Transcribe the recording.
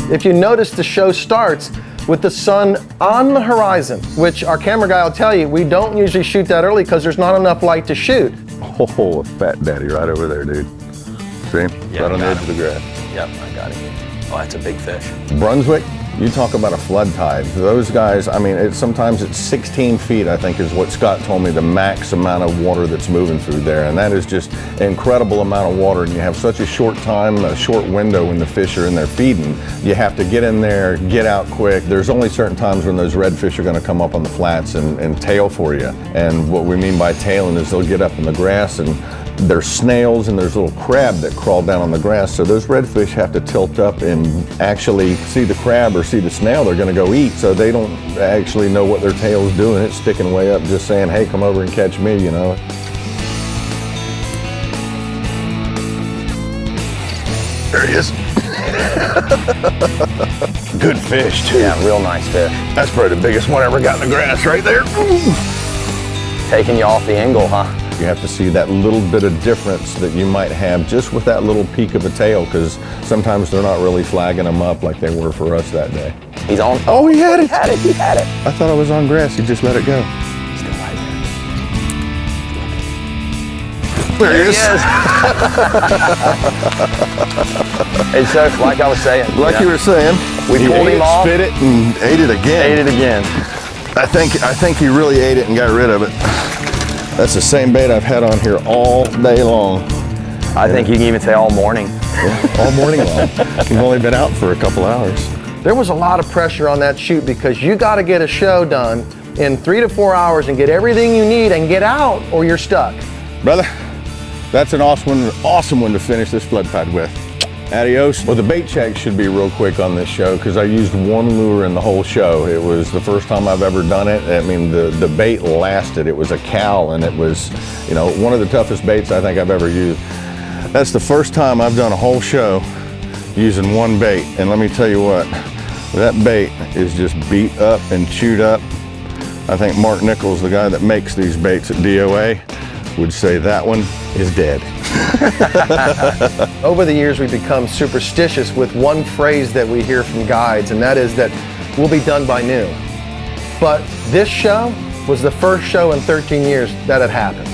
If you notice, the show starts with the sun on the horizon, which our camera guy will tell you, we don't usually shoot that early because there's not enough light to shoot. Oh, a fat daddy right over there, dude. See? Yeah, Right on the edge of the grass. Yep, I got it. Oh, that's a big fish. Brunswick, you talk about a flood tide. Those guys, I mean, sometimes it's 16 feet, I think, is what Scott told me, the max amount of water that's moving through there. And that is just an incredible amount of water. And you have such a short time, a short window when the fish are in there feeding. You have to get in there, get out quick. There's only certain times when those redfish are going to come up on the flats and tail for you. And what we mean by tailing is they'll get up in the grass, and there's snails and there's little crab that crawl down on the grass. So those redfish have to tilt up and actually see the crab or see the snail they're going to go eat. So they don't actually know what their tail's doing. It's sticking way up, just saying, hey, come over and catch me, you know. There he is. Good fish, too. Yeah, real nice fish. That's probably the biggest one I ever got in the grass right there. Taking you off the angle, huh? You have to see that little bit of difference that you might have just with that little peak of a tail, because sometimes they're not really flagging them up like they were for us that day. He's on. Oh, he had it. He had it. He had it. I thought I was on grass. He just let it go. Still right There he is. And so, like I was saying. Like you were saying, We pulled him off. spit it, and ate it again. Ate it again. I think he really ate it and got rid of it. That's the same bait I've had on here all day long. I think you can even say all morning. Yeah, all morning long. We've only been out for a couple hours. There was a lot of pressure on that shoot because you got to get a show done in 3 to 4 hours and get everything you need and get out, or you're stuck. Brother, that's an awesome one to finish this flood tide with. Adios. Well, the bait check should be real quick on this show because I used one lure in the whole show. It was the first time I've ever done it. I mean, the bait lasted. It was a cow, and it was, you know, one of the toughest baits I think I've ever used. That's the first time I've done a whole show using one bait. And let me tell you what, that bait is just beat up and chewed up. I think Mark Nichols, the guy that makes these baits at DOA, would say that one is dead. Over the years, we've become superstitious with one phrase that we hear from guides, and that is that we'll be done by noon. But this show was the first show in 13 years that had happened.